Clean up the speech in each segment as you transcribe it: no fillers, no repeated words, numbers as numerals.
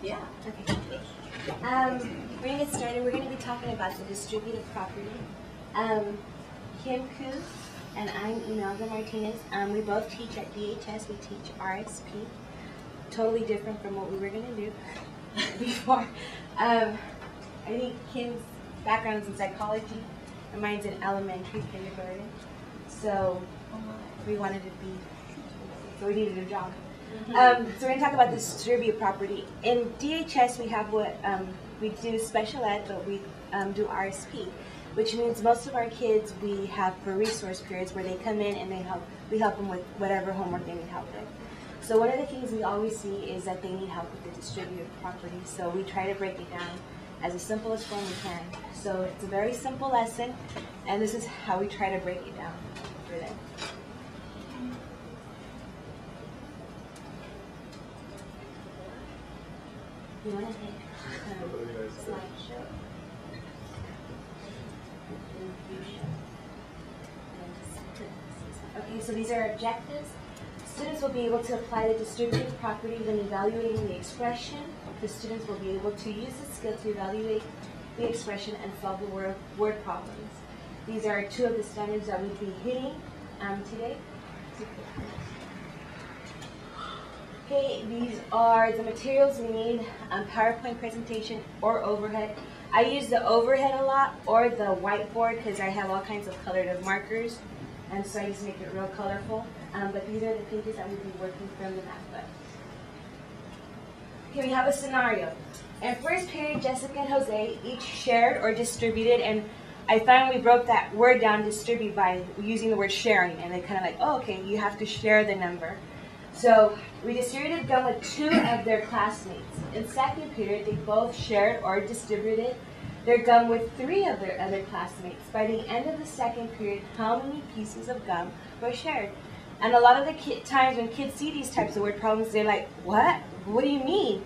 Yeah. Okay. We're going to get started. We're going to be talking about the distributive property. Kim Koo and I'm Imelda Martinez. We both teach at DHS. We teach RSP. Totally different from what we were going to do before. I think Kim's background is in psychology, and mine's in elementary, kindergarten. So we wanted to be, so we needed a job. So we're going to talk about the distributive property. In DHS, we have what we do special ed, but we do RSP, which means most of our kids we have for resource periods where they come in and we help them with whatever homework they need help with. So one of the things we always see is that they need help with the distributive property. So we try to break it down as simple as form we can. So it's a very simple lesson, and this is how we try to break it down for them. You want to take slideshow? Okay, so these are objectives. Students will be able to apply the distributive property when evaluating the expression. The students will be able to use the skill to evaluate the expression and solve the word problems. These are two of the standards that we'll be hitting today. Okay, these are the materials we need, PowerPoint presentation or overhead. I use the overhead a lot or the whiteboard because I have all kinds of colored markers, and so I just make it real colorful. But these are the pages that we'll be working from the math book. Okay, we have a scenario. In first period, Jessica and Jose each shared or distributed, and I finally broke that word down, distribute, by using the word sharing, and they kind of like, oh, okay, you have to share the number. So we distributed gum with two of their classmates. In second period, they both shared or distributed their gum with three of their other classmates. By the end of the second period, how many pieces of gum were shared? And a lot of the times when kids see these types of word problems, they're like, what? What do you mean?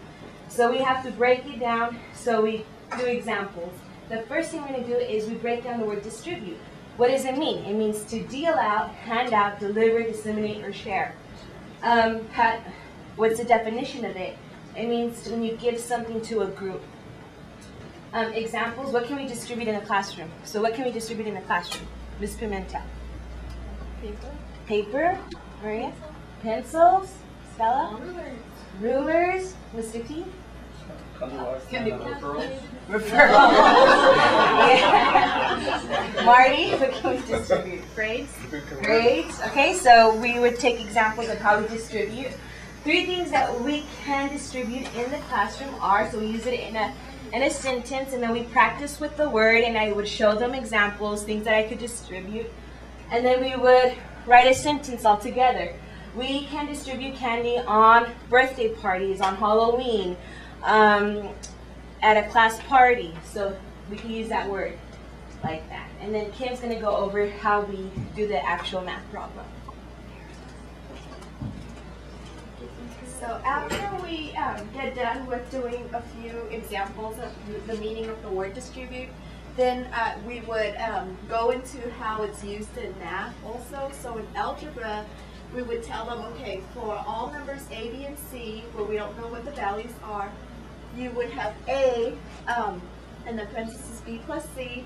So we have to break it down, so we do examples. The first thing we're going to do is we break down the word distribute. What does it mean? It means to deal out, hand out, deliver, disseminate, or share. What's the definition of it? It means when you give something to a group. Examples, what can we distribute in the classroom? So what can we distribute in the classroom? Ms. Pimentel. Paper. Paper. Maria. Pencils. Stella. Rulers. Rulers. Mr. T. Referrals. Marty, what can we distribute? Grades. Grades. Okay, so we would take examples of how we distribute. Three things that we can distribute in the classroom are, so we use it in a sentence, and then we practice with the word, and I would show them examples, things that I could distribute, and then we would write a sentence all together. We can distribute candy on birthday parties, on Halloween, at a class party, so we can use that word like that. And then Kim's going to go over how we do the actual math problem. So after we get done with doing a few examples of the meaning of the word distribute, then we would go into how it's used in math also. So in algebra, we would tell them, okay, for all numbers A, B, and C, where we don't know what the values are, you would have A, and then parentheses B plus C,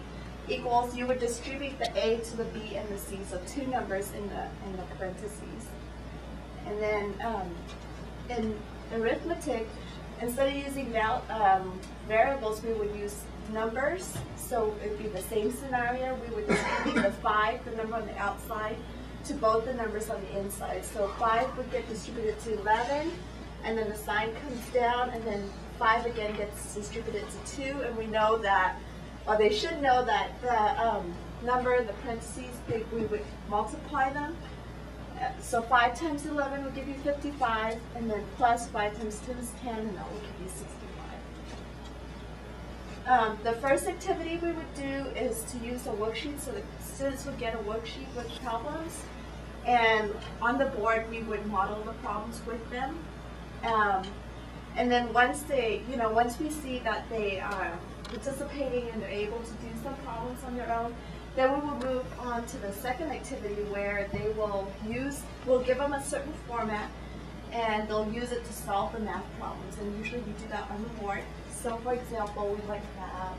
equals, you would distribute the A to the B and the C, so two numbers in the parentheses. And then in arithmetic, instead of using variables, we would use numbers. So it would be the same scenario. We would distribute the 5, the number on the outside, to both the numbers on the inside. So 5 would get distributed to 11, and then the sign comes down, and then 5 again gets distributed to 2, and we know that, or they should know that the number, the parentheses, we would multiply them. So 5 times 11 will give you 55, and then plus 5 times 2 is 10, and that will give you 65. The first activity we would do is to use a worksheet, so the students would get a worksheet with problems, and on the board we would model the problems with them. And then once they, once we see that they are participating and they're able to do some problems on their own, then we will move on to the second activity where they will we'll give them a certain format, and they'll use it to solve the math problems. And usually we do that on the board. So for example, we might have,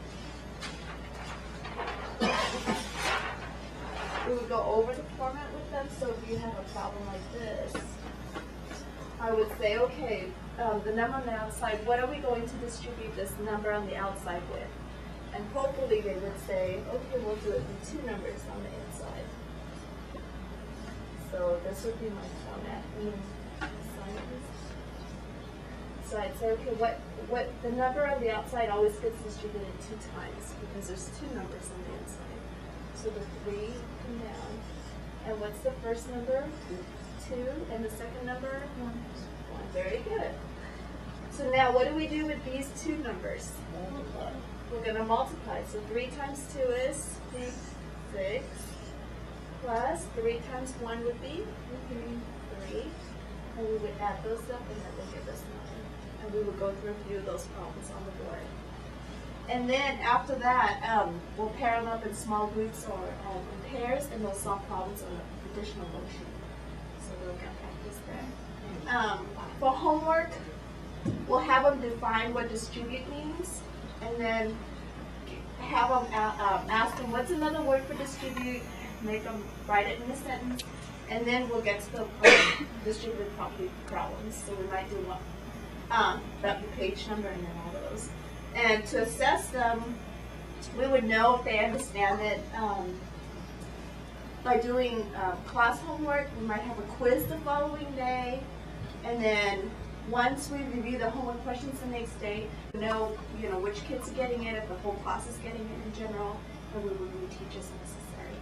we would go over the format with them. So if you have a problem like this, I would say, okay, the number on the outside, what are we going to distribute this number on the outside with? And hopefully they would say, okay, we'll do it with 2 numbers on the inside. So this would be my format. So I'd say, okay, what the number on the outside always gets distributed 2 times because there's 2 numbers on the inside. So the 3 come down. And what's the first number? 2. And the second number? 1. Very good. So now what do we do with these 2 numbers? Multiply. We're going to multiply. So 3 times 2 is 6. Plus 3 times 1 would be 3. And we would add those up and that would give us 9. And we would go through a few of those problems on the board. And then after that, we'll pair them up in small groups or in pairs, and they'll solve problems on the additional worksheet. So we'll get practice there. For homework, we'll have them define what distribute means, and then have them ask them what's another word for distribute, make them write it in a sentence, and then we'll get to the distributed property problems. So we might do one, that'd be page number and then all those. And to assess them, we would know if they understand it by doing class homework. We might have a quiz the following day, and then once we review the homework questions the next day, we know which kids are getting it, if the whole class is getting it in general, and we will reteach as necessary.